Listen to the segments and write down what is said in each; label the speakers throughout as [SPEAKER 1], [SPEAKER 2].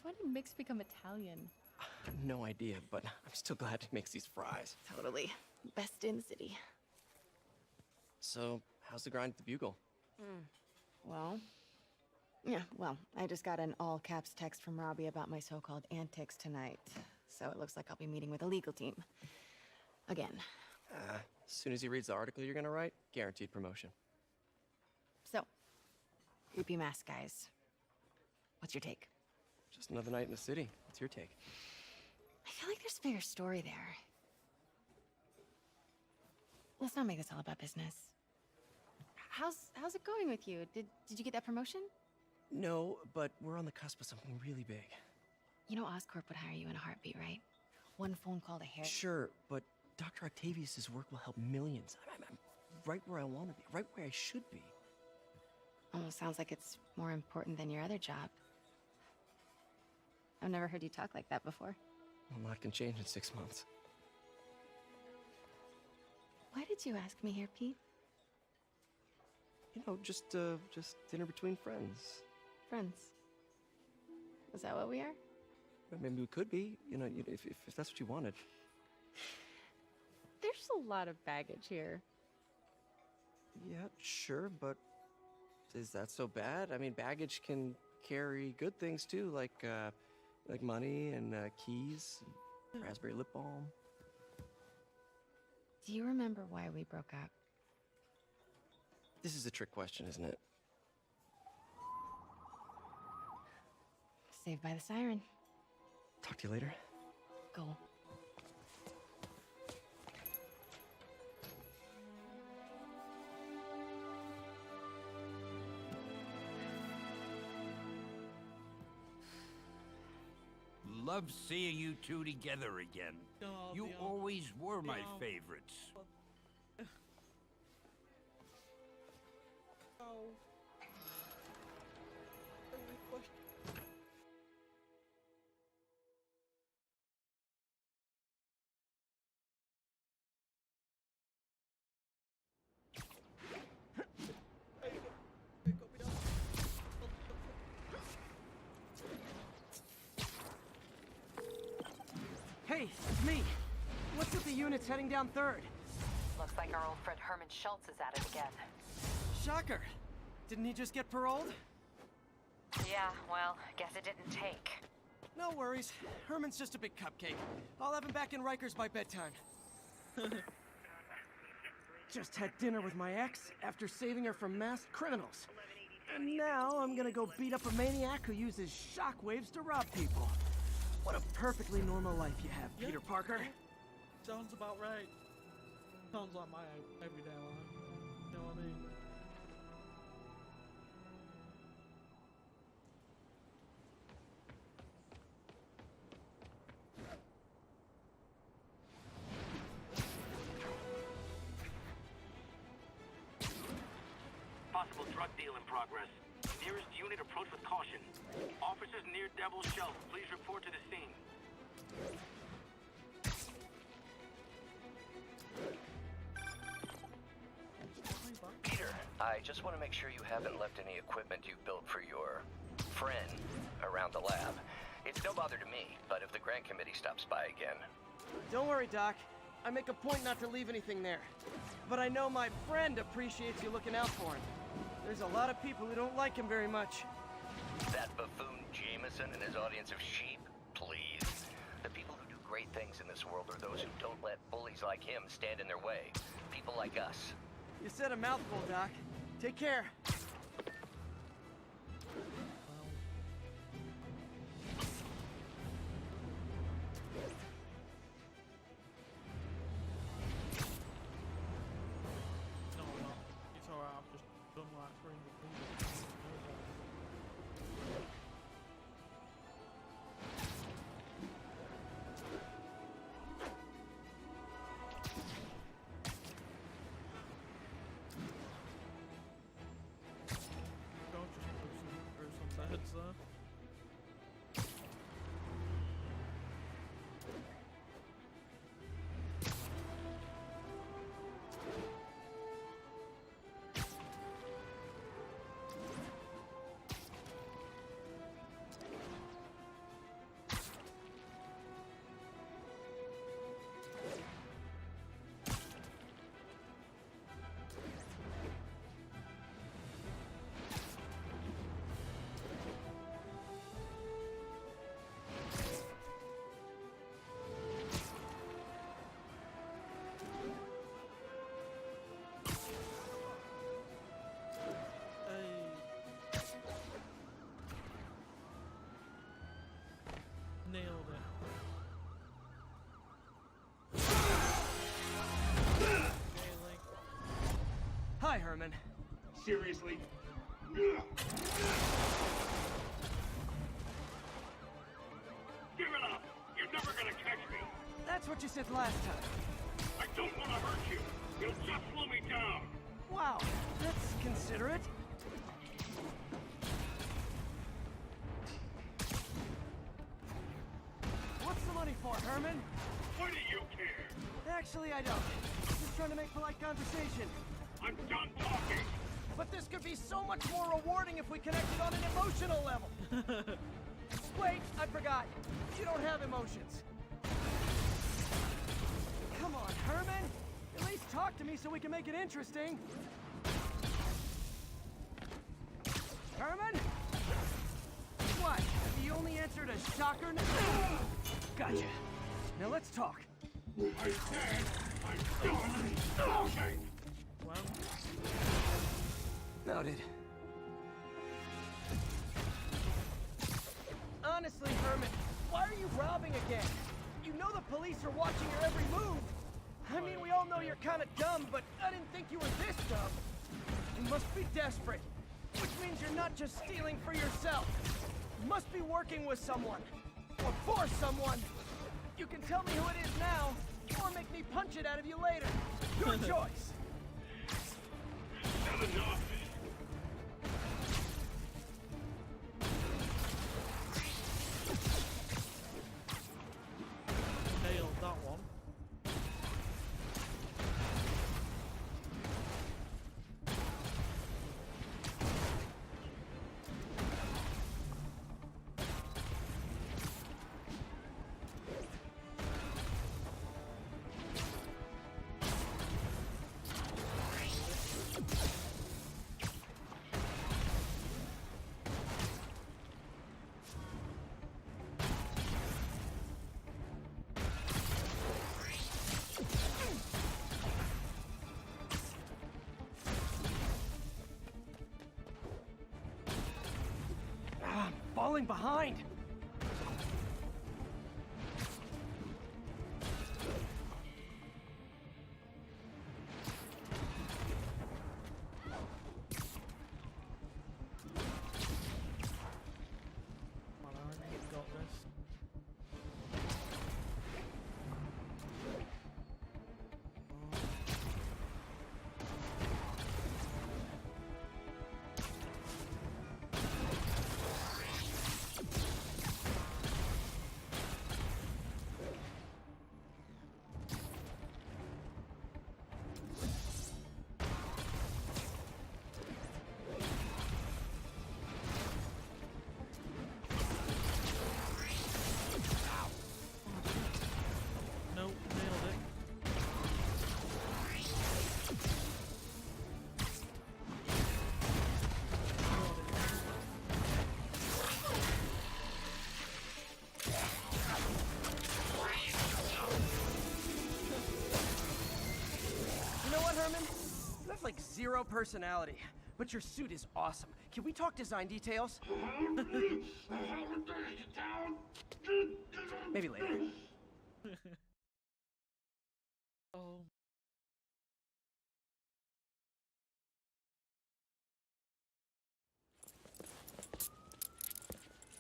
[SPEAKER 1] Why did Mix become Italian?
[SPEAKER 2] No idea, but I'm still glad he makes these fries.
[SPEAKER 1] Totally. Best in the city.
[SPEAKER 2] So, how's the grind at the Bugle?
[SPEAKER 1] Well, I just got an all-caps text from Robbie about my so-called antics tonight. So it looks like I'll be meeting with a legal team. Again.
[SPEAKER 2] As soon as he reads the article you're gonna write, guaranteed promotion.
[SPEAKER 1] So, creepy mask guys. What's your take?
[SPEAKER 2] Just another night in the city. What's your take?
[SPEAKER 1] I feel like there's a bigger story there. Let's not make this all about business. How's it going with you? Did you get that promotion?
[SPEAKER 2] No, but we're on the cusp of something really big.
[SPEAKER 1] You know Oscorp would hire you in a heartbeat, right? One phone call to hair.
[SPEAKER 2] Sure, but Dr. Octavius's work will help millions. I'm right where I want to be, right where I should be.
[SPEAKER 1] Almost sounds like it's more important than your other job. I've never heard you talk like that before.
[SPEAKER 2] A lot can change in 6 months.
[SPEAKER 1] Why did you ask me here, Pete?
[SPEAKER 2] You know, just dinner between friends.
[SPEAKER 1] Friends. Is that what we are?
[SPEAKER 2] Maybe we could be, you know, if that's what you wanted.
[SPEAKER 1] There's a lot of baggage here.
[SPEAKER 2] Yeah, sure, but is that so bad? I mean, baggage can carry good things too, like money and keys, and raspberry lip balm.
[SPEAKER 1] Do you remember why we broke up?
[SPEAKER 2] This is a trick question, isn't it?
[SPEAKER 1] Saved by the siren.
[SPEAKER 2] Talk to you later.
[SPEAKER 1] Go.
[SPEAKER 3] Love seeing you two together again. You always were my favorites.
[SPEAKER 4] Hey, it's me. What's with the units heading down 3rd?
[SPEAKER 5] Looks like our old friend Herman Schultz is at it again.
[SPEAKER 4] Shocker. Didn't he just get paroled?
[SPEAKER 5] Yeah, well, guess it didn't take.
[SPEAKER 4] No worries. Herman's just a big cupcake. I'll have him back in Rikers by bedtime. Just had dinner with my ex after saving her from masked criminals. And now I'm gonna go beat up a maniac who uses shockwaves to rob people. What a perfectly normal life you have, Peter Parker.
[SPEAKER 6] Sounds about right. Sounds like my everyday life. You know what I mean?
[SPEAKER 7] Possible drug deal in progress. Nearest unit approach with caution. Officers near Devil's Shelf, please report to the scene.
[SPEAKER 8] Peter, I just want to make sure you haven't left any equipment you've built for your friend around the lab. It's no bother to me, but if the grant committee stops by again...
[SPEAKER 4] Don't worry, Doc. I make a point not to leave anything there. But I know my friend appreciates you looking out for him. There's a lot of people who don't like him very much.
[SPEAKER 8] That buffoon Jameson and his audience of sheep? Please. The people who do great things in this world are those who don't let bullies like him stand in their way. People like us.
[SPEAKER 4] You said a mouthful, Doc. Take care.
[SPEAKER 6] No, it's alright. I've just done like 300 things. Don't just throw some beds there.
[SPEAKER 7] seriously? Give it up! You're never gonna catch me!
[SPEAKER 4] That's what you said last time.
[SPEAKER 7] I don't want to hurt you! You'll just slow me down!
[SPEAKER 4] Wow, that's considerate. What's the money for, Herman?
[SPEAKER 7] Why do you care?
[SPEAKER 4] Actually, I don't. Just trying to make polite conversation.
[SPEAKER 7] I'm done talking!
[SPEAKER 4] But this could be so much more rewarding if we connected on an emotional level. Wait, I forgot. You don't have emotions. Come on, Herman. At least talk to me so we can make it interesting. Herman? What? You only answered a shocker? Gotcha. Now let's talk.
[SPEAKER 7] I said I'm done talking!
[SPEAKER 6] Well,
[SPEAKER 2] Noted.
[SPEAKER 4] Honestly, Herman, why are you robbing again? You know the police are watching your every move. I mean, we all know you're kind of dumb, but I didn't think you were this dumb. You must be desperate, which means you're not just stealing for yourself. You must be working with someone, or for someone. You can tell me who it is now, or make me punch it out of you later. Your choice.
[SPEAKER 7] Not enough!
[SPEAKER 6] nailed that one.
[SPEAKER 4] I'm falling behind.
[SPEAKER 6] Come on, Aaron, you've got this. Nope, nailed it.
[SPEAKER 4] You know what, Herman? You have like zero personality, but your suit is awesome. Can we talk design details? Maybe later.
[SPEAKER 6] Oh.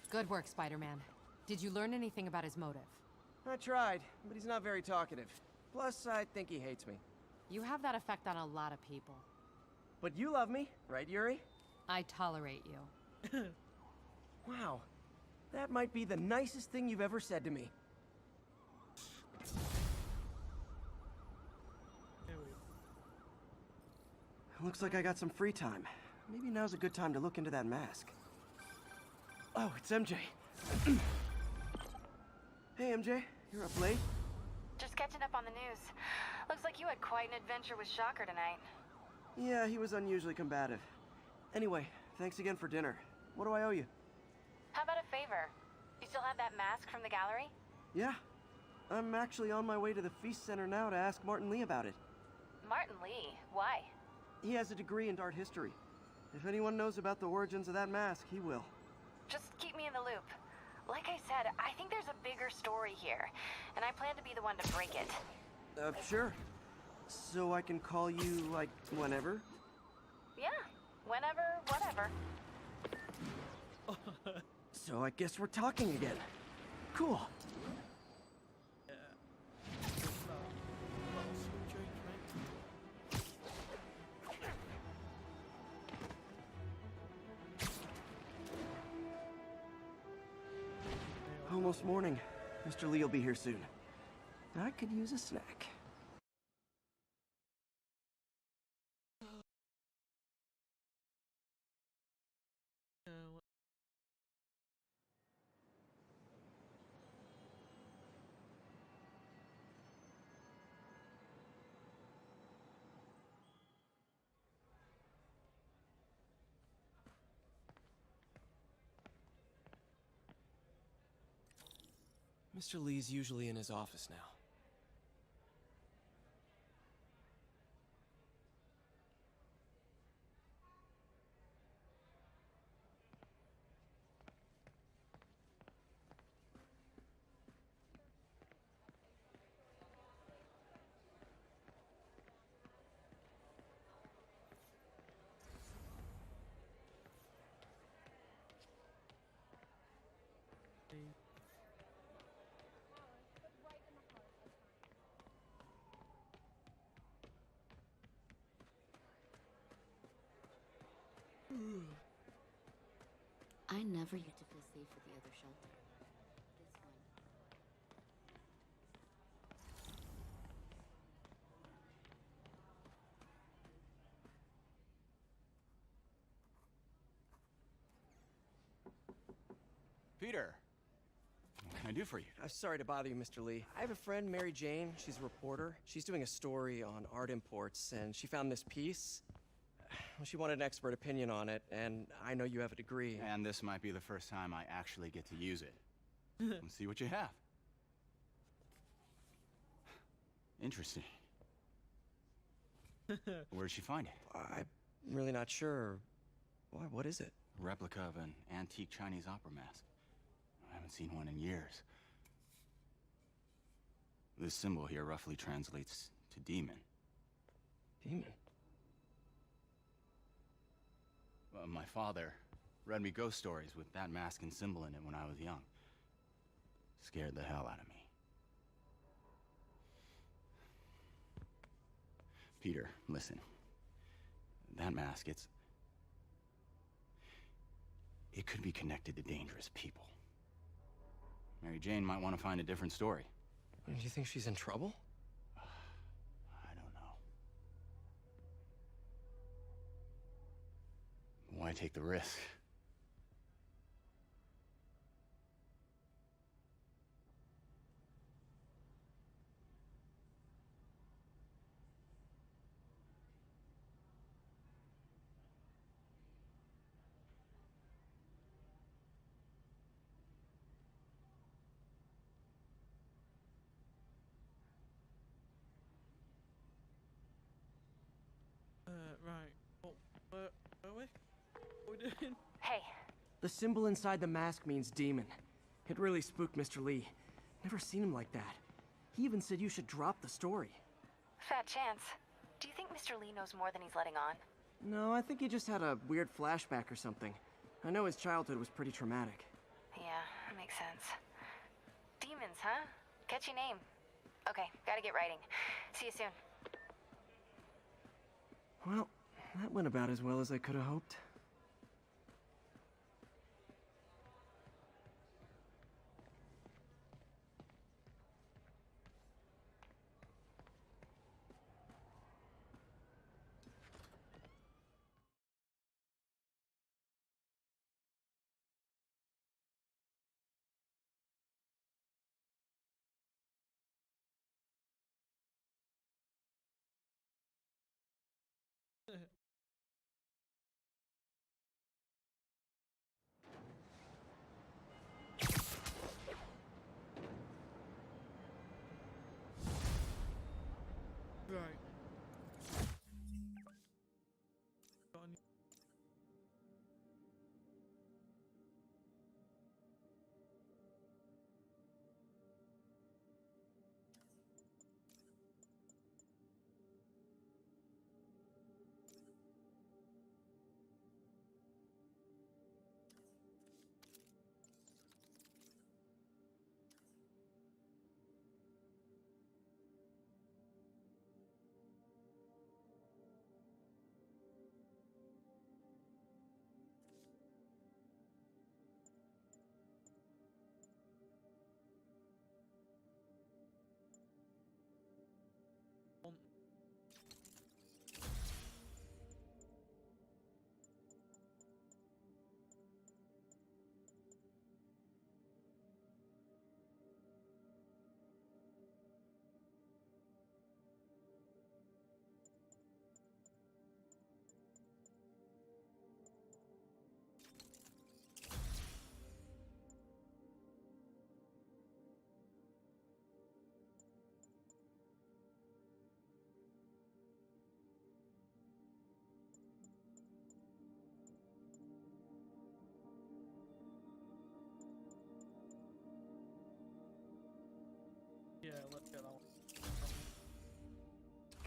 [SPEAKER 9] Good work, Spider-Man. Did you learn anything about his motive?
[SPEAKER 4] I tried, but he's not very talkative. Plus, I think he hates me.
[SPEAKER 9] You have that effect on a lot of people.
[SPEAKER 4] But you love me, right, Yuri?
[SPEAKER 9] I tolerate you.
[SPEAKER 4] Wow. That might be the nicest thing you've ever said to me.
[SPEAKER 6] Here we go.
[SPEAKER 4] Looks like I got some free time. Maybe now's a good time to look into that mask. Oh, it's MJ. Hey, MJ. You're up late?
[SPEAKER 5] Just catching up on the news. Looks like you had quite an adventure with Shocker tonight.
[SPEAKER 4] Yeah, he was unusually combative. Anyway, thanks again for dinner. What do I owe you?
[SPEAKER 5] How about a favor? You still have that mask from the gallery?
[SPEAKER 4] Yeah. I'm actually on my way to the Feast Center now to ask Martin Lee about it.
[SPEAKER 5] Martin Lee? Why?
[SPEAKER 4] He has a degree in art history. If anyone knows about the origins of that mask, he will.
[SPEAKER 5] Just keep me in the loop. Like I said, I think there's a bigger story here, and I plan to be the one to break it.
[SPEAKER 4] Sure. So I can call you, like, whenever?
[SPEAKER 5] Yeah, Whenever, whatever.
[SPEAKER 4] So I guess we're talking again. Cool.
[SPEAKER 6] Yeah. Just, little sweet treat, mate.
[SPEAKER 4] Almost morning. Mr. Lee will be here soon. I could use a snack.
[SPEAKER 6] Uh,
[SPEAKER 2] Mr. Lee's usually in his office now.
[SPEAKER 10] I never used to feel safe with the other shelter. This one.
[SPEAKER 11] Peter, what can I do for you?
[SPEAKER 2] I'm sorry to bother you, Mr. Lee. I have a friend, Mary Jane. She's a reporter. She's doing a story on art imports, and she found this piece. Well, she wanted an expert opinion on it, and I know you have a degree.
[SPEAKER 11] And this might be the first time I actually get to use it. Let's see what you have. Interesting. Where did she find it?
[SPEAKER 2] I'm really not sure. Why, what is it?
[SPEAKER 11] A replica of an antique Chinese opera mask. I haven't seen one in years. This symbol here roughly translates to demon.
[SPEAKER 2] Demon?
[SPEAKER 11] My father read me ghost stories with that mask and symbol in it when I was young. Scared the hell out of me. Peter, listen. That mask, it could be connected to dangerous people. Mary Jane might want to find a different story.
[SPEAKER 2] Do you think she's in trouble?
[SPEAKER 11] I don't know. Why take the risk?
[SPEAKER 6] Right. Oh, where are we? What are we doing?
[SPEAKER 5] Hey,
[SPEAKER 4] The symbol inside the mask means demon. It really spooked Mr. Lee. Never seen him like that. He even said you should drop the story.
[SPEAKER 5] fat chance. Do you think Mr. Lee knows more than he's letting on?
[SPEAKER 4] No, I think he just had a weird flashback or something. I know his childhood was pretty traumatic.
[SPEAKER 5] Yeah, that makes sense. Demons, huh? Catchy name. Okay, gotta get writing. See you soon.
[SPEAKER 4] Well, that went about as well as I could have hoped.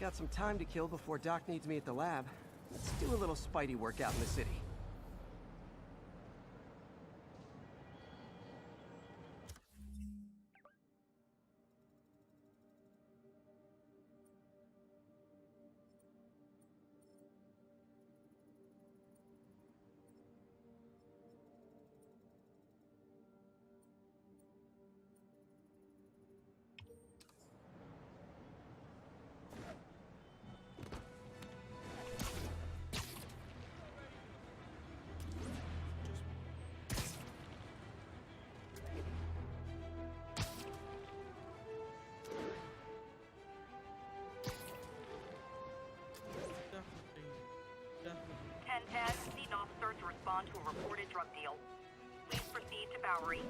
[SPEAKER 4] Got some time to kill before Doc needs me at the lab. Let's do a little Spidey workout in the city.
[SPEAKER 5] Need an officer to respond to a reported drug deal. Please proceed to Bowery.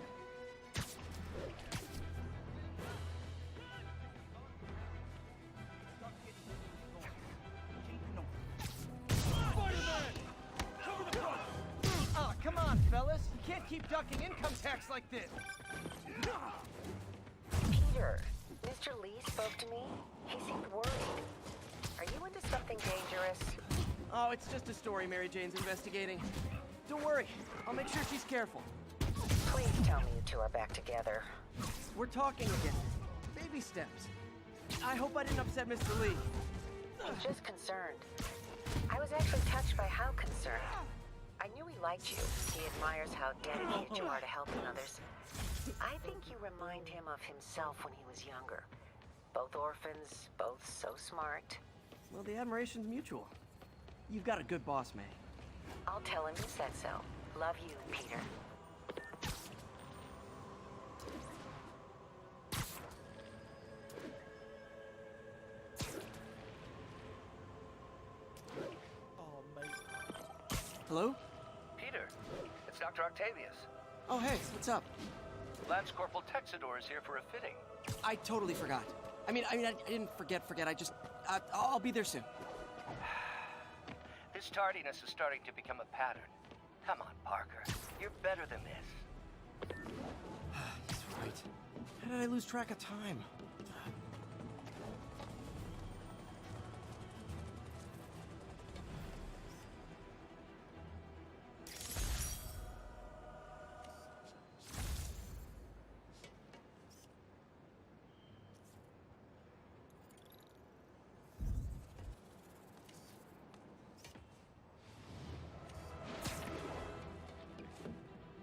[SPEAKER 4] Oh, come on, fellas. You can't keep ducking income tax like this.
[SPEAKER 5] Peter, Mr. Lee spoke to me. He seemed worried. Are you into something dangerous?
[SPEAKER 4] Oh, it's just a story Mary Jane's investigating. Don't worry, I'll make sure she's careful.
[SPEAKER 5] Please tell me you two are back together.
[SPEAKER 4] We're talking again. Baby steps. I hope I didn't upset Mr. Lee.
[SPEAKER 5] I'm just concerned. I was actually touched by how concerned. I knew he liked you. He admires how dedicated you are to helping others. I think you remind him of himself when he was younger. Both orphans, both so smart.
[SPEAKER 4] Well, the admiration's mutual. You've got a good boss, May.
[SPEAKER 5] I'll tell him you said so. Love you, Peter.
[SPEAKER 6] Oh, mate.
[SPEAKER 4] Hello?
[SPEAKER 8] Peter, it's Dr. Octavius.
[SPEAKER 4] Oh, hey, what's up?
[SPEAKER 8] Lance Corporal Texador is here for a fitting.
[SPEAKER 4] I totally forgot. I didn't forget. I'll be there soon.
[SPEAKER 8] This tardiness is starting to become a pattern. Come on, Parker. You're better than this.
[SPEAKER 4] He's right. How did I lose track of time?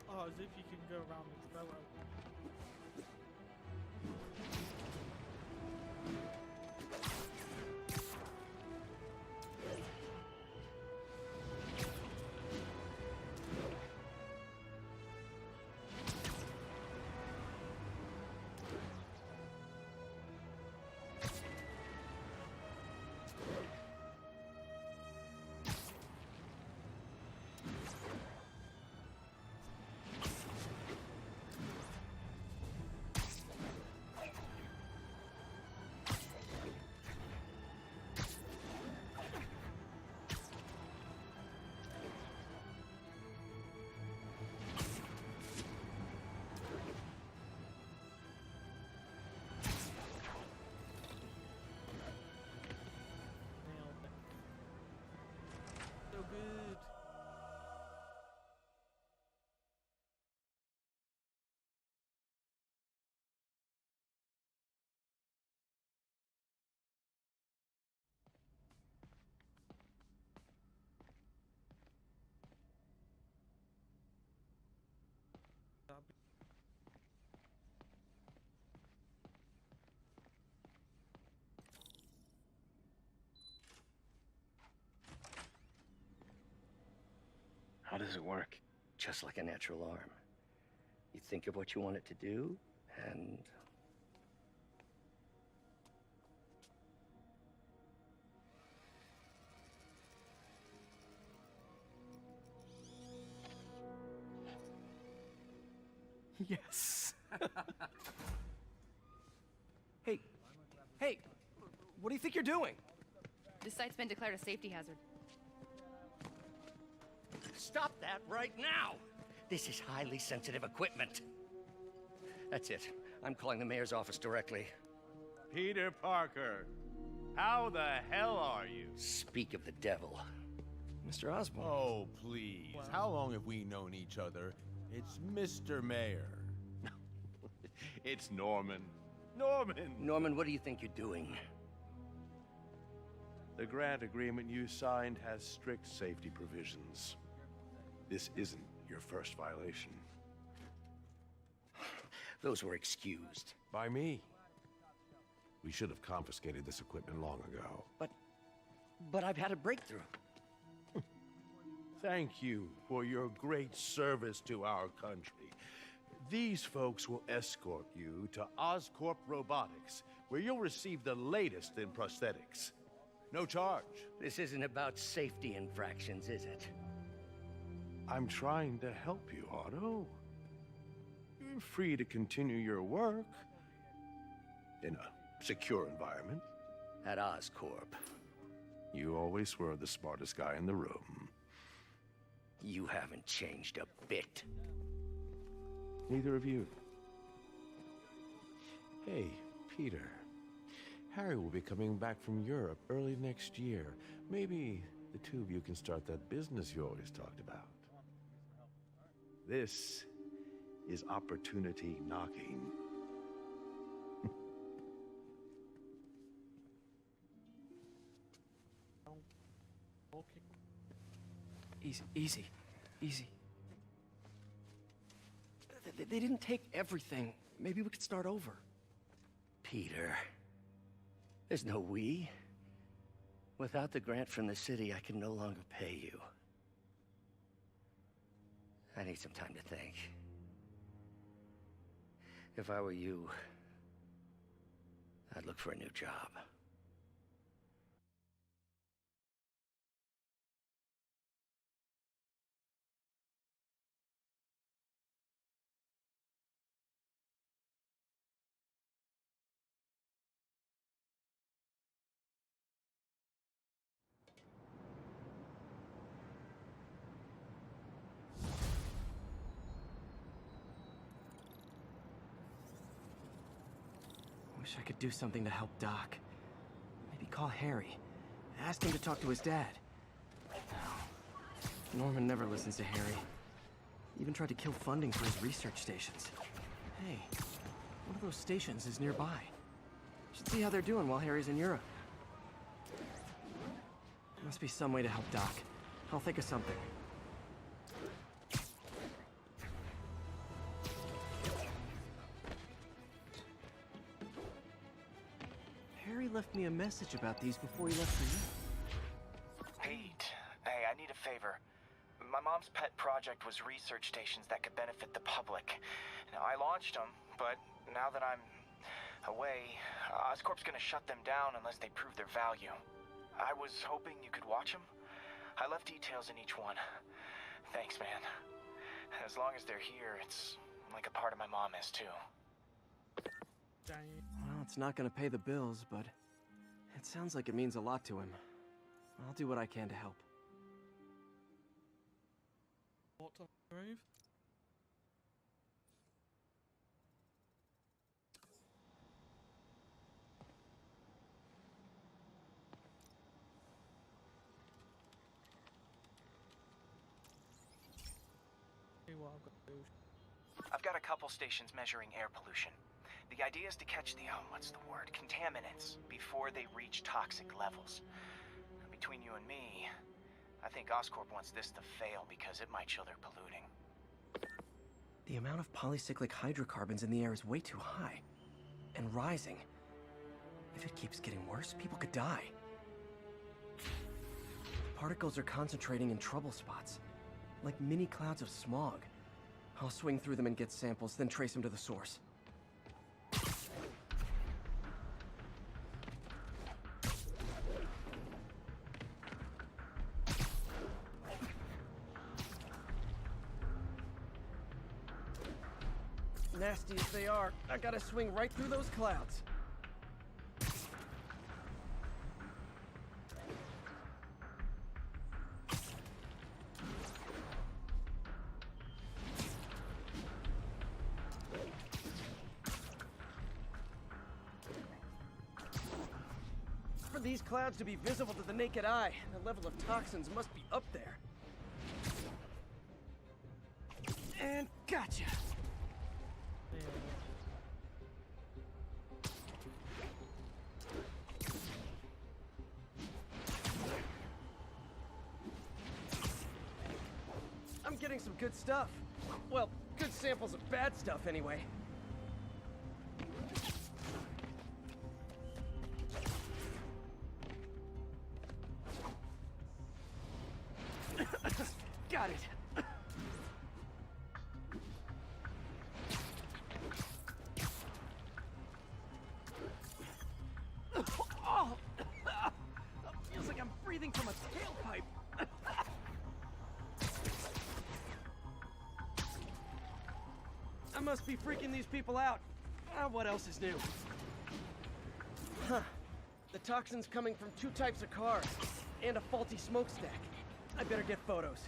[SPEAKER 6] Oh, as if you can go around and throw it. So good.
[SPEAKER 8] How does it work? Just like a natural arm. You think of what you want it to do, and...
[SPEAKER 4] Yes. Hey, what do you think you're doing?
[SPEAKER 9] This site's been declared a safety hazard.
[SPEAKER 8] Stop that right now! This is highly sensitive equipment. That's it. I'm calling the mayor's office directly.
[SPEAKER 12] Peter Parker, How the hell are you?
[SPEAKER 8] Speak of the devil.
[SPEAKER 2] Mr. Osborne.
[SPEAKER 12] Oh, please. How long have we known each other? It's Mr. Mayor. It's Norman. Norman!
[SPEAKER 8] Norman, what do you think you're doing?
[SPEAKER 13] The grant agreement you signed has strict safety provisions. This isn't your first violation.
[SPEAKER 8] Those were excused.
[SPEAKER 13] By me. We should have confiscated this equipment long ago.
[SPEAKER 8] But I've had a breakthrough.
[SPEAKER 13] Thank you for your great service to our country. These folks will escort you to Oscorp Robotics, where you'll receive the latest in prosthetics. No charge.
[SPEAKER 8] This isn't about safety infractions, is it?
[SPEAKER 13] I'm trying to help you, Otto. You're free to continue your work in a secure environment.
[SPEAKER 8] At Oscorp.
[SPEAKER 13] You always were the smartest guy in the room.
[SPEAKER 8] You haven't changed a bit.
[SPEAKER 13] Neither of you. Hey, Peter. Harry will be coming back from Europe early next year. Maybe the two of you can start that business you always talked about. This is opportunity knocking.
[SPEAKER 2] Easy. They didn't take everything. Maybe we could start over.
[SPEAKER 8] Peter, there's no we. Without the grant from the city, I can no longer pay you. I need some time to think. If I were you, I'd look for a new job.
[SPEAKER 2] Wish I could do something to help Doc. Maybe call Harry. Ask him to talk to his dad. No. Norman never listens to Harry. He even tried to kill funding for his research stations. Hey, one of those stations is nearby. Should see how they're doing while Harry's in Europe. There must be some way to help Doc. I'll think of something. Harry left me a message about these before he left for you.
[SPEAKER 14] Pete, hey, I need a favor. My mom's pet project was research stations that could benefit the public. Now, I launched them, but now that I'm away, Oscorp's gonna shut them down unless they prove their value. I was hoping you could watch them. I left details in each one. Thanks, man. As long as they're here, it's like a part of my mom is, too.
[SPEAKER 2] Well, it's not gonna pay the bills, but it sounds like it means a lot to him. I'll do what I can to help.
[SPEAKER 6] What to grave? See what I've got to do.
[SPEAKER 14] I've got a couple stations measuring air pollution. The idea is to catch the, contaminants before they reach toxic levels. Between you and me, I think Oscorp wants this to fail because it might show they're polluting.
[SPEAKER 2] The amount of polycyclic hydrocarbons in the air is way too high. And rising. If it keeps getting worse, people could die. Particles are concentrating in trouble spots. Like mini clouds of smog. I'll swing through them and get samples, then trace them to the source. Nasty as they are, I gotta swing right through those clouds.
[SPEAKER 4] for these clouds to be visible to the naked eye, the level of toxins must be up there. And gotcha! I'm getting some good stuff. Well, good samples of bad stuff, anyway. Got it. Oh! Feels like I'm breathing from a tailpipe. I must be freaking these people out. What else is new? Huh. The toxin's coming from 2 types of cars, and a faulty smokestack. I better get photos.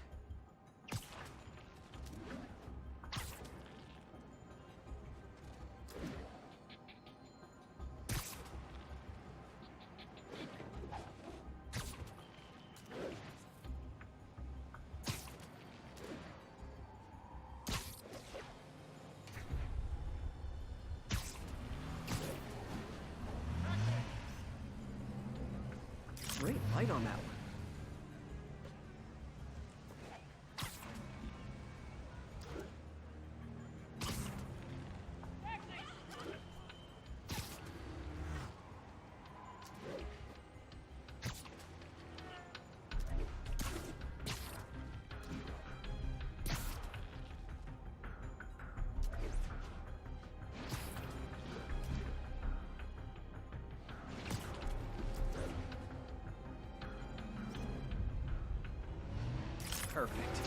[SPEAKER 4] Great light on that one. Perfect.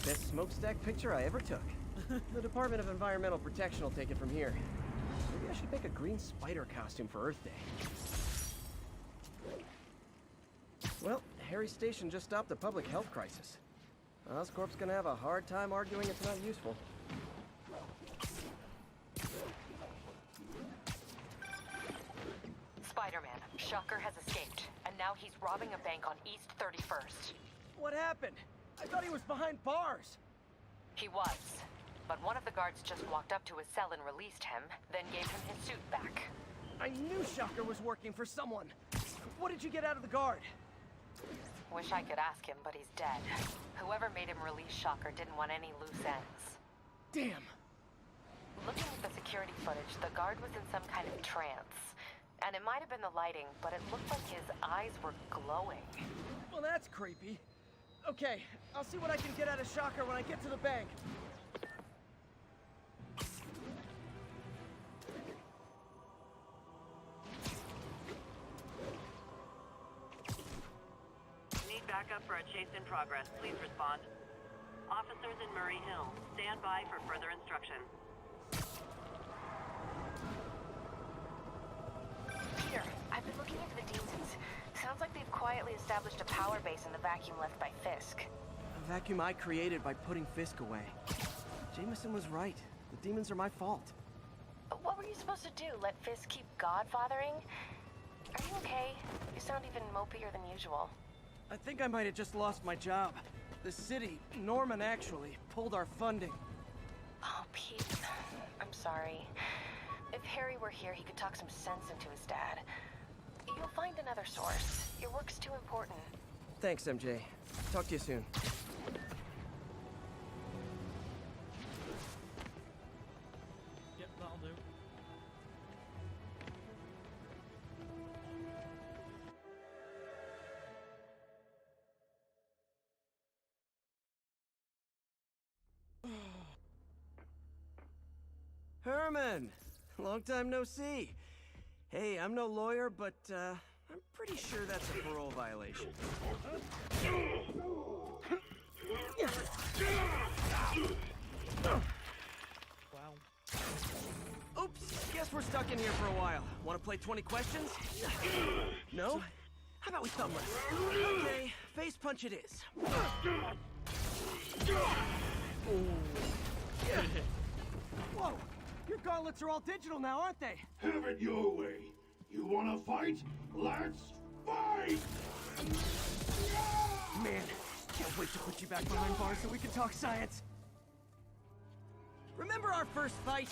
[SPEAKER 4] Best smokestack picture I ever took. The Department of Environmental Protection will take it from here. Maybe I should make a green spider costume for Earth Day. Well, Harry Station just stopped a public health crisis. Oscorp's gonna have a hard time arguing it's not useful.
[SPEAKER 5] Spider-Man, Shocker has escaped, and now he's robbing a bank on East 31st.
[SPEAKER 4] What happened? I thought he was behind bars.
[SPEAKER 5] He was, but one of the guards just walked up to his cell and released him, then gave him his suit back.
[SPEAKER 4] I knew Shocker was working for someone. What did you get out of the guard?
[SPEAKER 5] Wish I could ask him, but he's dead. Whoever made him release Shocker didn't want any loose ends.
[SPEAKER 4] Damn.
[SPEAKER 5] Looking at the security footage, the guard was in some kind of trance. And it might have been the lighting, but it looked like his eyes were glowing.
[SPEAKER 4] Well, that's creepy. Okay, I'll see what I can get out of Shocker when I get to the bank.
[SPEAKER 15] Need backup for a chase in progress. Please respond. Officers in Murray Hill, stand by for further instruction.
[SPEAKER 5] Peter, I've been looking into the demons. Sounds like they've quietly established a power base in the vacuum left by Fisk.
[SPEAKER 4] A vacuum I created by putting Fisk away. Jameson was right. The demons are my fault.
[SPEAKER 5] What were you supposed to do? Let Fisk keep godfathering? Are you okay? You sound even mopier than usual.
[SPEAKER 4] I think I might have just lost my job. The city, Norman actually, pulled our funding.
[SPEAKER 5] Oh, Pete. I'm sorry. If Harry were here, he could talk some sense into his dad. You'll find another source. Your work's too important.
[SPEAKER 4] Thanks, MJ. Talk to you soon.
[SPEAKER 6] Yep, that'll do.
[SPEAKER 4] Herman! Long time no see.
[SPEAKER 2] Hey, I'm no lawyer, but I'm pretty sure that's a parole violation.
[SPEAKER 6] Wow.
[SPEAKER 4] Oops, guess we're stuck in here for a while. Want to play 20 questions? No? How about we thumb wrestle? Okay, face punch it is. Whoa, your gauntlets are all digital now, aren't they?
[SPEAKER 16] Have it your way. You wanna fight? Let's fight!
[SPEAKER 4] Man, can't wait to put you back behind bars so we can talk science. Remember our first fight?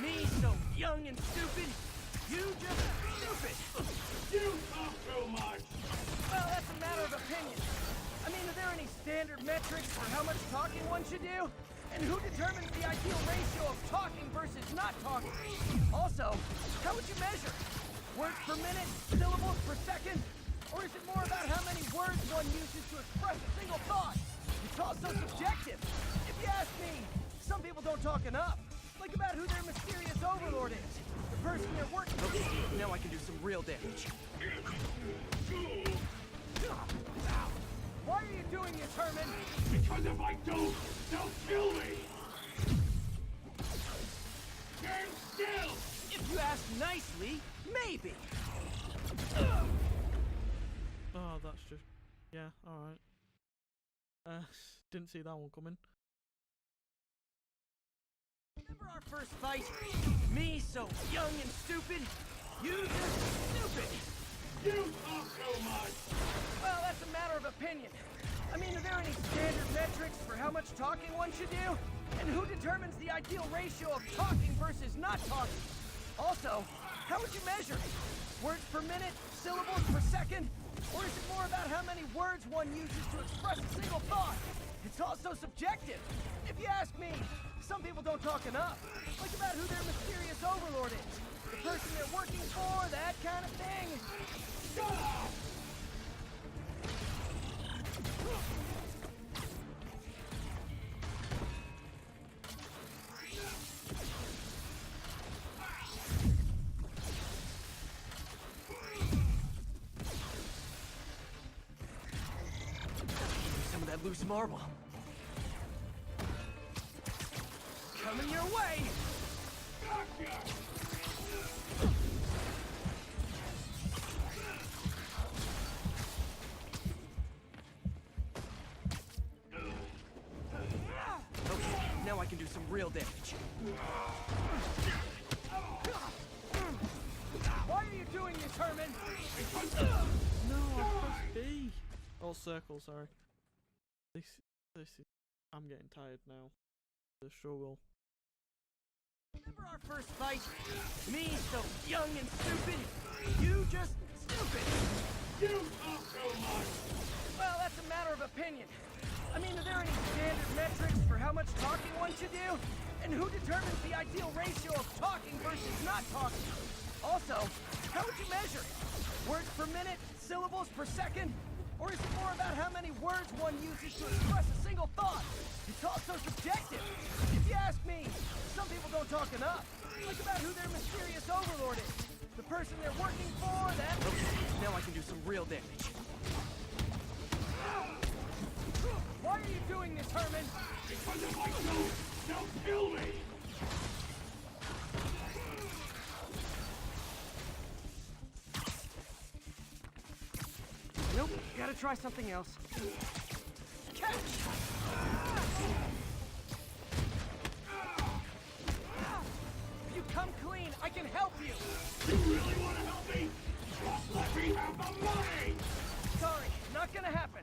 [SPEAKER 4] Me so young and stupid, you just stupid.
[SPEAKER 16] You talk too much!
[SPEAKER 4] Well, that's a matter of opinion. I mean, are there any standard metrics for how much talking one should do? And who determines the ideal ratio of talking versus not talking? Also, how would you measure? Words per minute, syllables per second? Or is it more about how many words one uses to express a single thought? It's also subjective. If you ask me, some people don't talk enough. Like about who their mysterious overlord is. The person they're working with. Okay, now I can do some real damage. Why are you doing this, Herman?
[SPEAKER 16] Because if I don't, they'll kill me! Stand still!
[SPEAKER 4] If you ask nicely, maybe.
[SPEAKER 6] Oh, that's just... Yeah, alright. Didn't see that one coming.
[SPEAKER 4] Remember our first fight? Me so young and stupid? You just stupid!
[SPEAKER 16] You talk too much!
[SPEAKER 4] Well, that's a matter of opinion. I mean, are there any standard metrics for how much talking one should do? And who determines the ideal ratio of talking versus not talking? Also, how would you measure it? Words per minute, syllables per second? Or is it more about how many words one uses to express a single thought? It's also subjective. If you ask me, some people don't talk enough. Like about who their mysterious overlord is. The person they're working for, that kind of thing. Shut up! Some of that loose marble. Coming your way! Okay, now I can do some real damage. Why are you doing this, Herman?
[SPEAKER 6] No, I pressed B. Oh, circle, sorry. This is... I'm getting tired now. The struggle.
[SPEAKER 4] Remember our first fight? Me so young and stupid? You just stupid!
[SPEAKER 16] You talk too much!
[SPEAKER 4] Well, that's a matter of opinion. I mean, are there any standard metrics for how much talking one should do? And who determines the ideal ratio of talking versus not talking? Also, how would you measure it? Words per minute, syllables per second? Or is it more about how many words one uses to express a single thought? It's also subjective. If you ask me, some people don't talk enough. Like about who their mysterious overlord is. The person they're working for, that... Okay, now I can do some real damage. Why are you doing this, Herman?
[SPEAKER 16] Because if I don't, they'll kill me!
[SPEAKER 4] Nope, gotta try something else. Catch! If you come clean, I can help you!
[SPEAKER 16] You really want to help me? Just let me have the money!
[SPEAKER 4] Sorry, not gonna happen.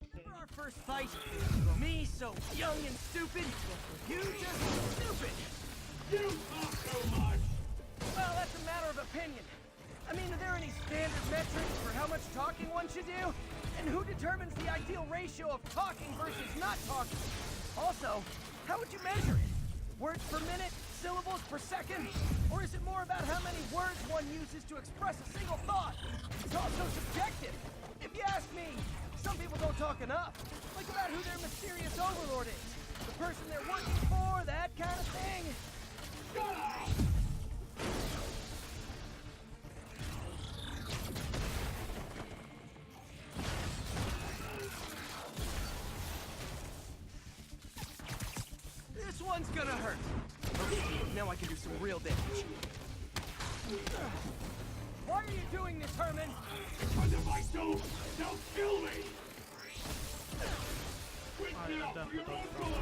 [SPEAKER 4] Remember our first fight? Me so young and stupid? You just stupid!
[SPEAKER 16] You talk too much!
[SPEAKER 4] Well, that's a matter of opinion. I mean, are there any standard metrics for how much talking one should do? And who determines the ideal ratio of talking versus not talking? Also, how would you measure it? Words per minute, syllables per second? Or is it more about how many words one uses to express a single thought? It's also subjective. If you ask me, some people don't talk enough. Like about who their mysterious overlord is. The person they're working for, that kind of thing. Shut up! This one's gonna hurt. Okay, now I can do some real damage. Why are you doing this, Herman?
[SPEAKER 16] Because if I don't, they'll kill me! Quit now, for your own good!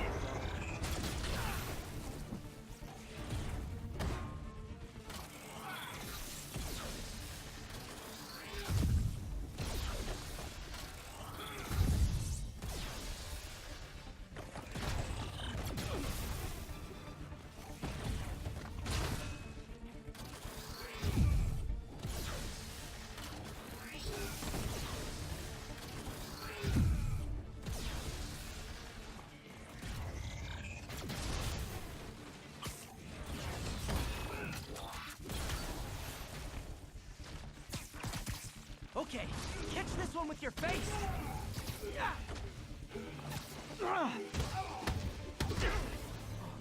[SPEAKER 4] Okay, catch this one with your face!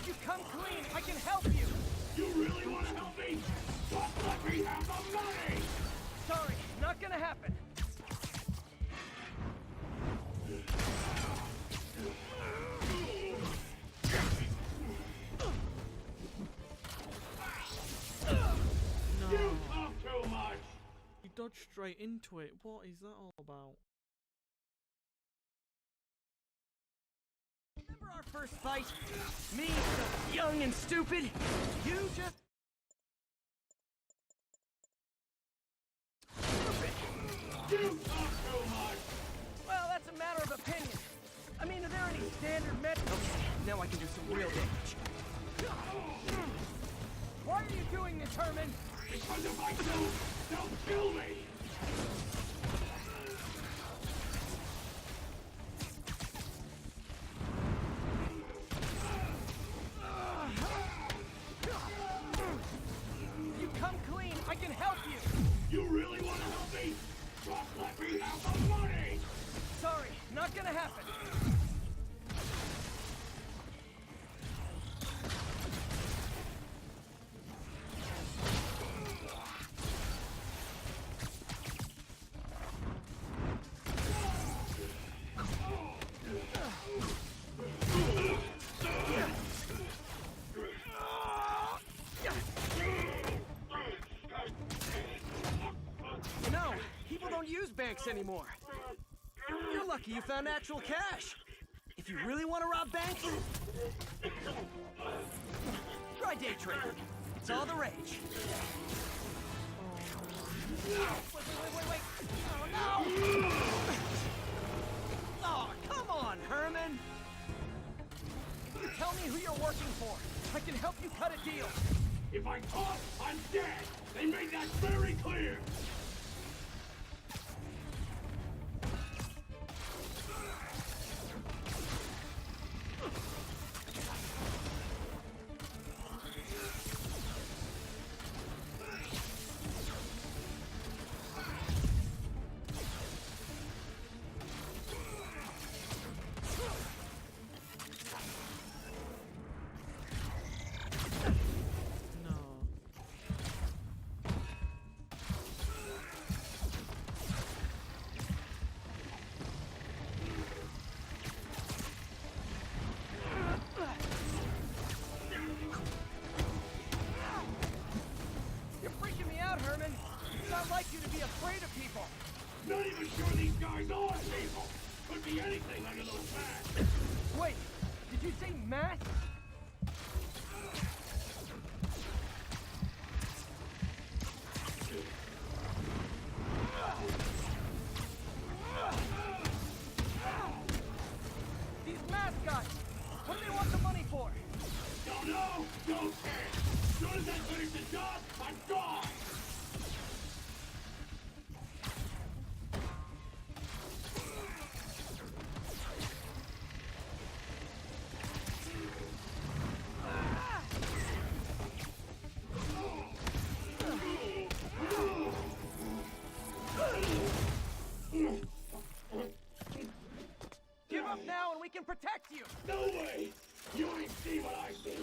[SPEAKER 4] You come clean, I can help you!
[SPEAKER 16] You really want to help me? Just let me have the money!
[SPEAKER 4] Sorry, not gonna happen.
[SPEAKER 6] No.
[SPEAKER 16] You talk too much!
[SPEAKER 6] He dodged straight into it. What is that all about?
[SPEAKER 4] Remember our first fight? Me, so young and stupid? You just...
[SPEAKER 16] You talk too much!
[SPEAKER 4] Well, that's a matter of opinion. I mean, are there any standard methods? Okay, now I can do some real damage. Why are you doing this, Herman?
[SPEAKER 16] Because if I don't, they'll kill me!
[SPEAKER 4] You come clean, I can help you!
[SPEAKER 16] You really want to help me? Just let me have the money!
[SPEAKER 4] Sorry, not gonna happen. You know, people don't use banks anymore. You're lucky you found actual cash. If you really want to rob banks, try day trading. It's all the rage. Wait. Oh, no! Oh, come on, Herman! If you tell me who you're working for, I can help you cut a deal.
[SPEAKER 16] If I talk, I'm dead! They made that very clear!
[SPEAKER 4] You're freaking me out, Herman. It's not like you to be afraid of people.
[SPEAKER 16] Not even sure these guys are people! Could be anything under those masks!
[SPEAKER 4] Wait, did you say masks? These mask guys, what do they want the money for?
[SPEAKER 16] Don't know! Don't care! As soon as I finish the job, I'm gone! No way! You ain't see what I see!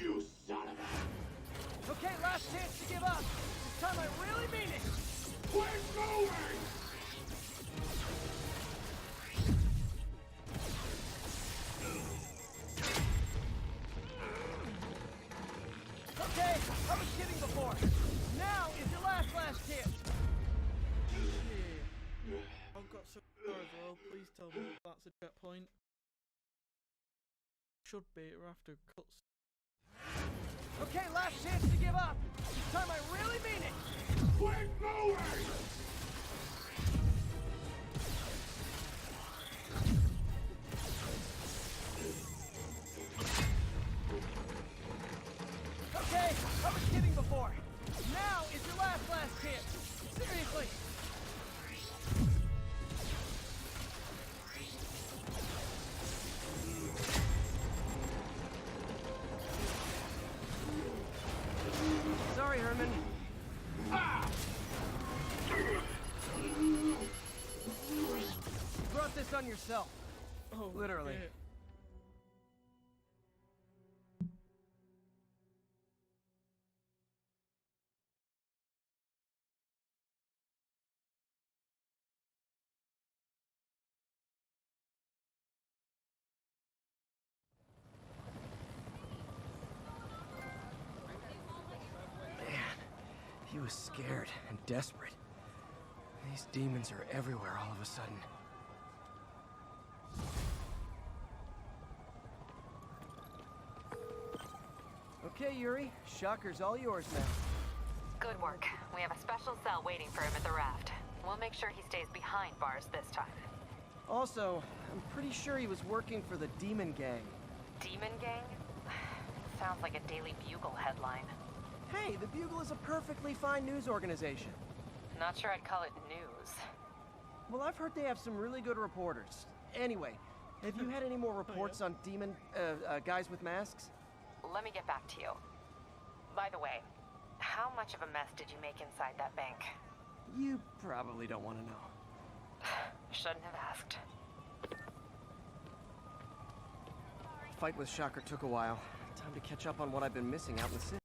[SPEAKER 16] You son of a...
[SPEAKER 4] Okay, last chance to give up. This time I really mean it.
[SPEAKER 16] We're going!
[SPEAKER 4] Okay, I was kidding before. Now is your last chance.
[SPEAKER 6] Yeah. I've got so far as well. Please tell me that's a checkpoint. Should be after cuts.
[SPEAKER 4] Okay, last chance to give up. This time I really mean it.
[SPEAKER 16] We're going!
[SPEAKER 4] Okay, I was kidding before. Now is your last chance. Seriously. Sorry, Herman. You brought this on yourself.
[SPEAKER 6] Oh,
[SPEAKER 4] literally.
[SPEAKER 6] Okay.
[SPEAKER 2] He was scared and desperate. These demons are everywhere all of a sudden.
[SPEAKER 4] Okay, Yuri. Shocker's all yours now.
[SPEAKER 5] Good work. We have a special cell waiting for him at the raft. We'll make sure he stays behind bars this time.
[SPEAKER 4] Also, I'm pretty sure he was working for the Demon Gang.
[SPEAKER 5] Demon Gang? Sounds like a Daily Bugle headline.
[SPEAKER 4] Hey, the Bugle is a perfectly fine news organization.
[SPEAKER 5] Not sure I'd call it news.
[SPEAKER 4] Well, I've heard they have some really good reporters. Anyway, have you had any more reports on demon, guys with masks?
[SPEAKER 5] Let me get back to you. By the way, how much of a mess did you make inside that bank?
[SPEAKER 4] You probably don't want to know.
[SPEAKER 5] Shouldn't have asked.
[SPEAKER 4] Fight with Shocker took a while. Time to catch up on what I've been missing out in the city.